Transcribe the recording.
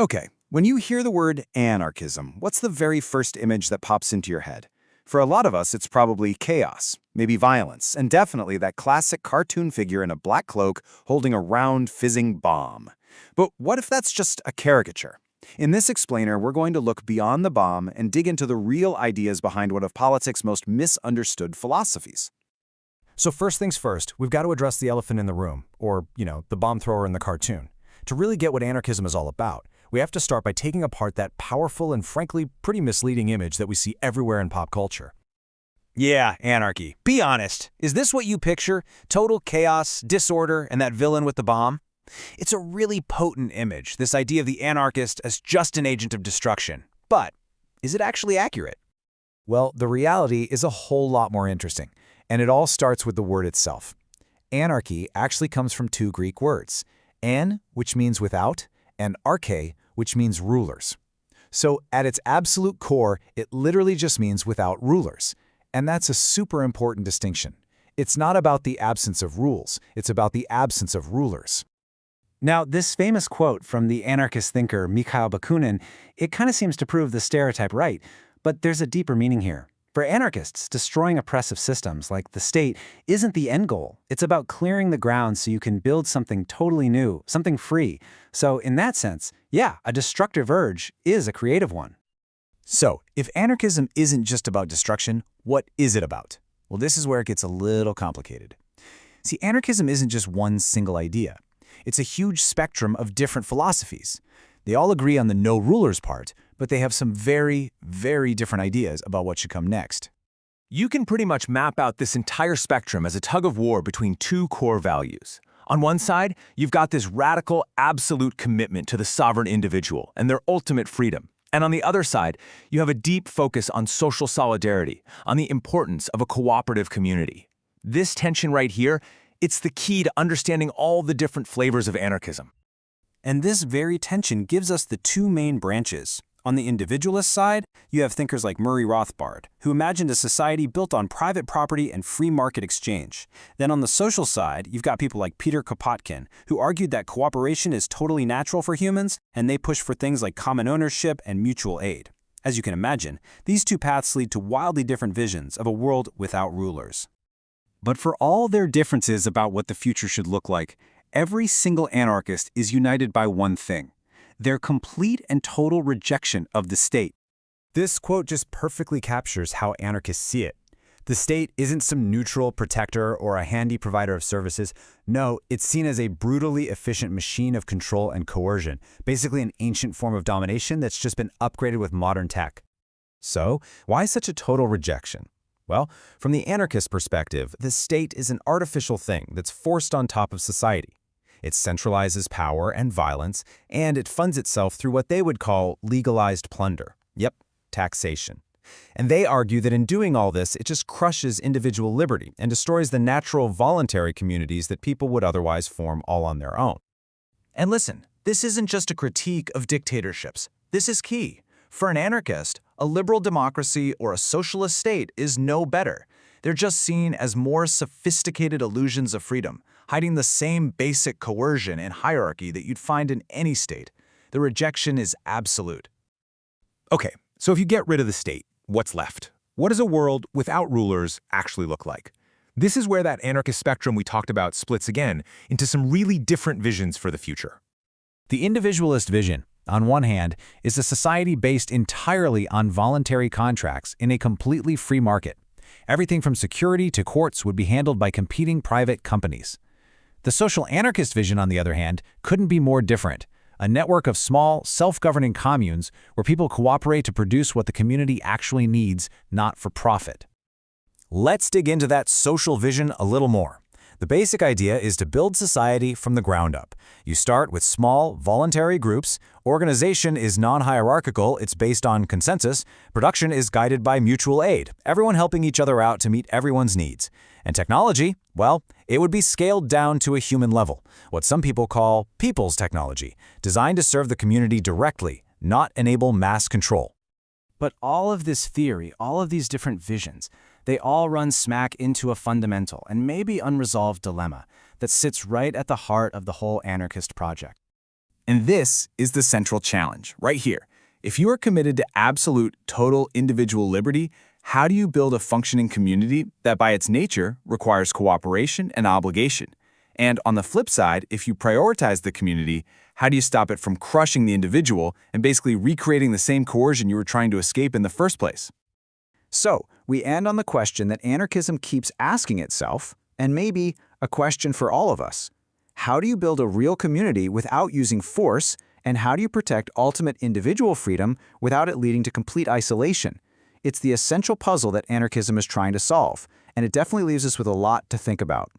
Okay, when you hear the word anarchism, what's the very first image that pops into your head? For a lot of us, it's probably chaos, maybe violence, and definitely that classic cartoon figure in a black cloak holding a round, fizzing bomb. But what if that's just a caricature? In this explainer, we're going to look beyond the bomb and dig into the real ideas behind one of politics' most misunderstood philosophies. So first things first, we've got to address the elephant in the room, or, the bomb thrower in the cartoon. To really get what anarchism is all about, we have to start by taking apart that powerful and frankly pretty misleading image that we see everywhere in pop culture. Yeah, anarchy. Be honest. Is this what you picture? Total chaos, disorder, and that villain with the bomb? It's a really potent image, this idea of the anarchist as just an agent of destruction. But is it actually accurate? Well, the reality is a whole lot more interesting, and it all starts with the word itself. Anarchy actually comes from two Greek words, an, which means without, and arche, which means rulers. So at its absolute core, it literally just means without rulers. And that's a super important distinction. It's not about the absence of rules, it's about the absence of rulers. Now, this famous quote from the anarchist thinker Mikhail Bakunin, it kind of seems to prove the stereotype right, but there's a deeper meaning here. For anarchists, destroying oppressive systems like the state isn't the end goal. It's about clearing the ground so you can build something totally new, something free. So in that sense, yeah, a destructive urge is a creative one. So, if anarchism isn't just about destruction, what is it about? Well, this is where it gets a little complicated. See, anarchism isn't just one single idea. It's a huge spectrum of different philosophies. They all agree on the no rulers part, but they have some very, very different ideas about what should come next. You can pretty much map out this entire spectrum as a tug-of-war between two core values. On one side, you've got this radical, absolute commitment to the sovereign individual and their ultimate freedom. And on the other side, you have a deep focus on social solidarity, on the importance of a cooperative community. This tension right here, it's the key to understanding all the different flavors of anarchism. And this very tension gives us the two main branches. On the individualist side, you have thinkers like Murray Rothbard, who imagined a society built on private property and free market exchange. Then on the social side, you've got people like Peter Kropotkin, who argued that cooperation is totally natural for humans, and they push for things like common ownership and mutual aid. As you can imagine, these two paths lead to wildly different visions of a world without rulers. But for all their differences about what the future should look like, every single anarchist is united by one thing: their complete and total rejection of the state. This quote just perfectly captures how anarchists see it. The state isn't some neutral protector or a handy provider of services. No, it's seen as a brutally efficient machine of control and coercion, basically an ancient form of domination that's just been upgraded with modern tech. So, why such a total rejection? Well, from the anarchist perspective, the state is an artificial thing that's forced on top of society. It centralizes power and violence, and it funds itself through what they would call legalized plunder. Yep, taxation. And they argue that in doing all this, it just crushes individual liberty and destroys the natural voluntary communities that people would otherwise form all on their own. And listen, this isn't just a critique of dictatorships. This is key. For an anarchist, a liberal democracy or a socialist state is no better. They're just seen as more sophisticated illusions of freedom, hiding the same basic coercion and hierarchy that you'd find in any state. The rejection is absolute. Okay, so if you get rid of the state, what's left? What does a world without rulers actually look like? This is where that anarchist spectrum we talked about splits again into some really different visions for the future. The individualist vision, on one hand, is a society based entirely on voluntary contracts in a completely free market. Everything from security to courts would be handled by competing private companies. The social anarchist vision, on the other hand, couldn't be more different. A network of small, self-governing communes where people cooperate to produce what the community actually needs, not for profit. Let's dig into that social vision a little more. The basic idea is to build society from the ground up. You start with small, voluntary groups. Organization is non-hierarchical, it's based on consensus. Production is guided by mutual aid, everyone helping each other out to meet everyone's needs. And technology, well, it would be scaled down to a human level, what some people call people's technology, designed to serve the community directly, not enable mass control. But all of this theory, all of these different visions, they all run smack into a fundamental and maybe unresolved dilemma that sits right at the heart of the whole anarchist project. And this is the central challenge, right here. If you are committed to absolute, total individual liberty, how do you build a functioning community that by its nature requires cooperation and obligation? And on the flip side, if you prioritize the community, how do you stop it from crushing the individual and basically recreating the same coercion you were trying to escape in the first place? So, we end on the question that anarchism keeps asking itself, and maybe a question for all of us. How do you build a real community without using force, and how do you protect ultimate individual freedom without it leading to complete isolation? It's the essential puzzle that anarchism is trying to solve, and it definitely leaves us with a lot to think about.